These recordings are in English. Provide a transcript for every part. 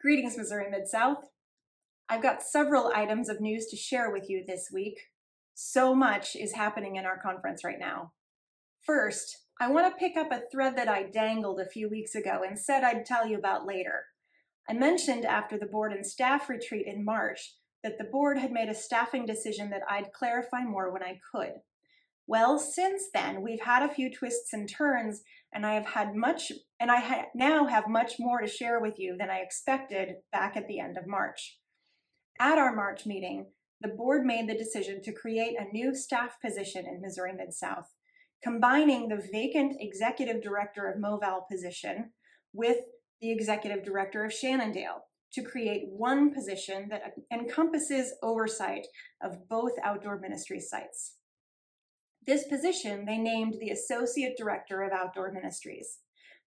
Greetings, Missouri Mid-South. I've got several items of news to share with you this week. So much is happening in our conference right now. First, I want to pick up a thread that I dangled a few weeks ago and said I'd tell you about later. I mentioned after the board and staff retreat in March that the board had made a staffing decision that I'd clarify more when I could. Well, since then, we've had a few twists and turns, and I now have much more to share with you than I expected back at the end of March. At our March meeting, the board made the decision to create a new staff position in Missouri Mid-South, combining the vacant executive director of MoVal position with the executive director of Shannondale to create one position that encompasses oversight of both outdoor ministry sites. This position they named the Associate Director of Outdoor Ministries.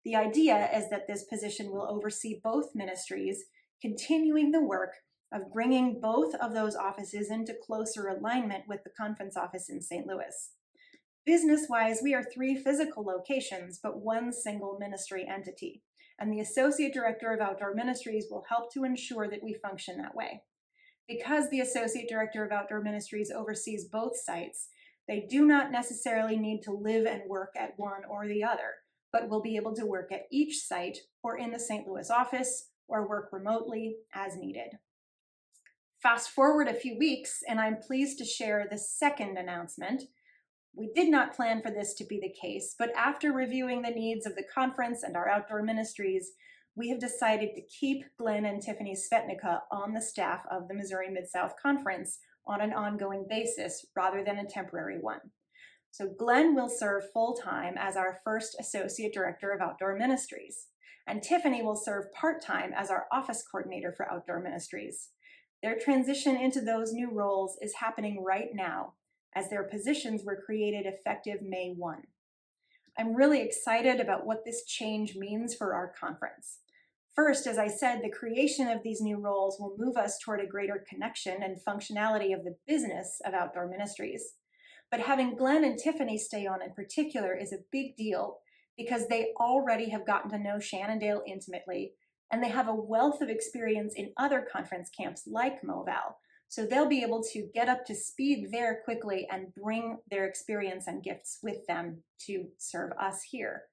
The idea is that this position will oversee both ministries, continuing the work of bringing both of those offices into closer alignment with the conference office in St. Louis. Business-wise, we are 3 physical locations, but one single ministry entity, and the Associate Director of Outdoor Ministries will help to ensure that we function that way. Because the Associate Director of Outdoor Ministries oversees both sites, they do not necessarily need to live and work at one or the other, but will be able to work at each site or in the St. Louis office or work remotely as needed. Fast forward a few weeks, and I'm pleased to share the second announcement. We did not plan for this to be the case, but after reviewing the needs of the conference and our outdoor ministries, we have decided to keep Glenn and Tiffany Svetnicka on the staff of the Missouri Mid-South Conference on an ongoing basis rather than a temporary one. So Glenn will serve full-time as our first Associate Director of Outdoor Ministries, and Tiffany will serve part-time as our Office Coordinator for Outdoor Ministries. Their transition into those new roles is happening right now, as their positions were created effective May 1. I'm really excited about what this change means for our conference. First, as I said, the creation of these new roles will move us toward a greater connection and functionality of the business of outdoor ministries. But having Glenn and Tiffany stay on in particular is a big deal because they already have gotten to know Shannondale intimately, and they have a wealth of experience in other conference camps like MoVal, so they'll be able to get up to speed there quickly and bring their experience and gifts with them to serve us here.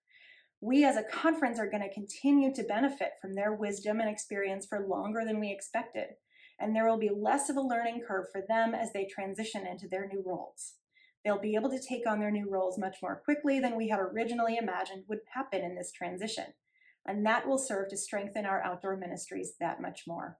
We as a conference are going to continue to benefit from their wisdom and experience for longer than we expected, and there will be less of a learning curve for them as they transition into their new roles. They'll be able to take on their new roles much more quickly than we had originally imagined would happen in this transition, and that will serve to strengthen our outdoor ministries that much more.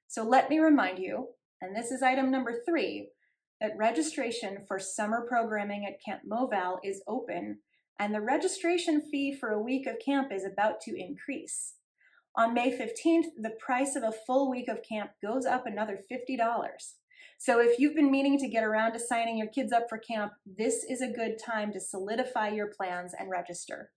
So let me remind you, and this is item number 3, that registration for summer programming at Camp MoVal is open, and the registration fee for a week of camp is about to increase. On May 15th, the price of a full week of camp goes up another $50. So if you've been meaning to get around to signing your kids up for camp, this is a good time to solidify your plans and register.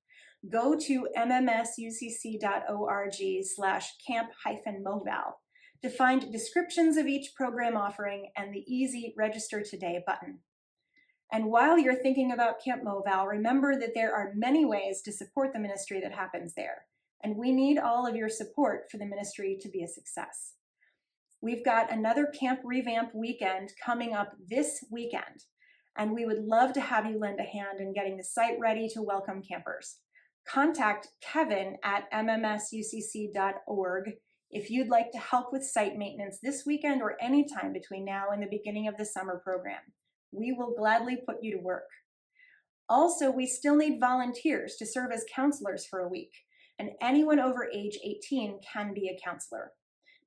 Go to mmsucc.org/camp-moval to find descriptions of each program offering and the easy Register Today button. And while you're thinking about Camp MoVal, remember that there are many ways to support the ministry that happens there, and we need all of your support for the ministry to be a success. We've got another camp revamp weekend coming up this weekend, and we would love to have you lend a hand in getting the site ready to welcome campers. Contact Kevin at mmsucc.org if you'd like to help with site maintenance this weekend or any time between now and the beginning of the summer program. We will gladly put you to work. Also, we still need volunteers to serve as counselors for a week, and anyone over age 18 can be a counselor.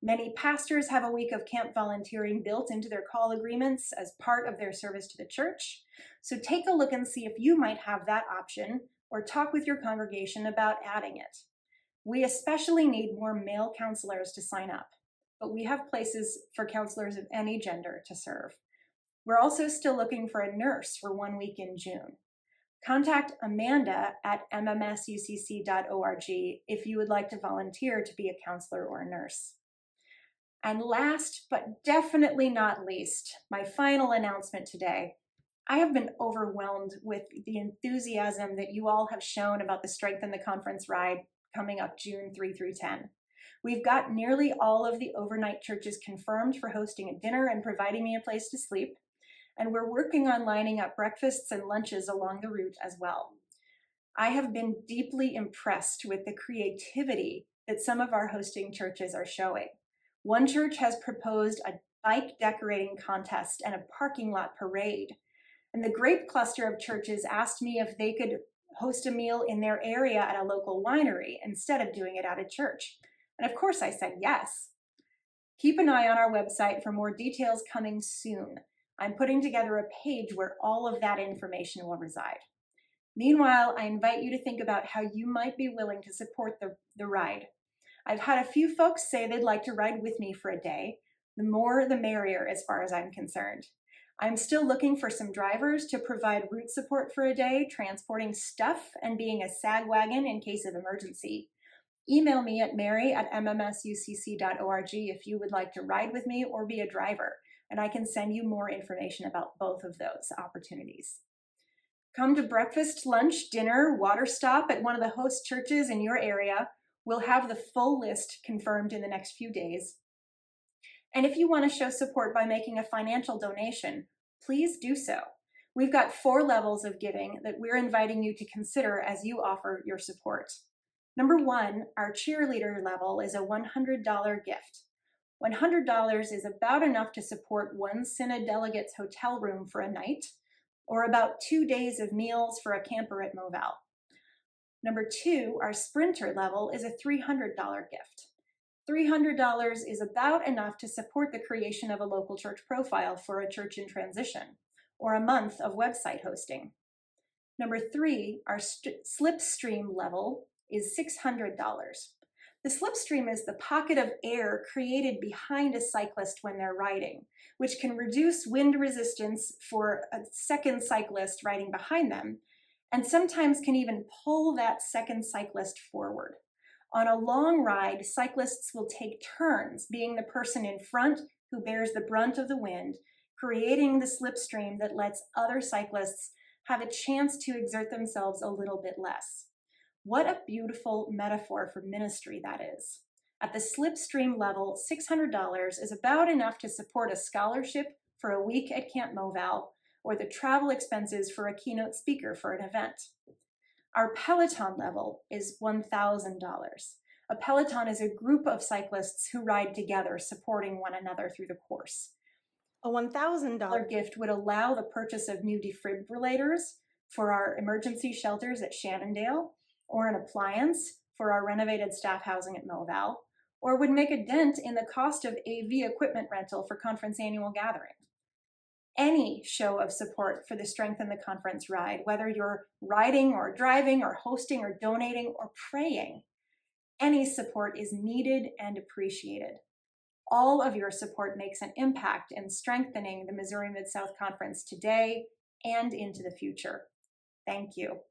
Many pastors have a week of camp volunteering built into their call agreements as part of their service to the church, so take a look and see if you might have that option or talk with your congregation about adding it. We especially need more male counselors to sign up, but we have places for counselors of any gender to serve. We're also still looking for a nurse for 1 week in June. Contact Amanda at mmsucc.org if you would like to volunteer to be a counselor or a nurse. And last, but definitely not least, my final announcement today. I have been overwhelmed with the enthusiasm that you all have shown about the Strength in the Conference ride coming up June 3 through 10. We've got nearly all of the overnight churches confirmed for hosting a dinner and providing me a place to sleep, and we're working on lining up breakfasts and lunches along the route as well. I have been deeply impressed with the creativity that some of our hosting churches are showing. One church has proposed a bike decorating contest and a parking lot parade. And the grape cluster of churches asked me if they could host a meal in their area at a local winery instead of doing it at a church. And of course I said yes. Keep an eye on our website for more details coming soon. I'm putting together a page where all of that information will reside. Meanwhile, I invite you to think about how you might be willing to support the ride. I've had a few folks say they'd like to ride with me for a day. The more, the merrier as far as I'm concerned. I'm still looking for some drivers to provide route support for a day, transporting stuff and being a sag wagon in case of emergency. Email me at mary@mmsucc.org if you would like to ride with me or be a driver, and I can send you more information about both of those opportunities. Come to breakfast, lunch, dinner, water stop at one of the host churches in your area. We'll have the full list confirmed in the next few days. And if you want to show support by making a financial donation, please do so. We've got 4 levels of giving that we're inviting you to consider as you offer your support. Number 1, our cheerleader level is a $100 gift. $100 is about enough to support one synod delegate's hotel room for a night, or about 2 days of meals for a camper at MoVal. Number 2, our sprinter level is a $300 gift. $300 is about enough to support the creation of a local church profile for a church in transition, or a month of website hosting. Number 3, our slipstream level is $600. The slipstream is the pocket of air created behind a cyclist when they're riding, which can reduce wind resistance for a second cyclist riding behind them, and sometimes can even pull that second cyclist forward. On a long ride, cyclists will take turns being the person in front who bears the brunt of the wind, creating the slipstream that lets other cyclists have a chance to exert themselves a little bit less. What a beautiful metaphor for ministry that is. At the slipstream level, $600 is about enough to support a scholarship for a week at Camp MoVal or the travel expenses for a keynote speaker for an event. Our Peloton level is $1,000. A Peloton is a group of cyclists who ride together, supporting one another through the course. A $1,000 gift would allow the purchase of new defibrillators for our emergency shelters at Shannondale, or an appliance for our renovated staff housing at MoVal, or would make a dent in the cost of AV equipment rental for conference annual gathering. Any show of support for the Strengthen the Conference ride, whether you're riding or driving or hosting or donating or praying, any support is needed and appreciated. All of your support makes an impact in strengthening the Missouri Mid-South Conference today and into the future. Thank you.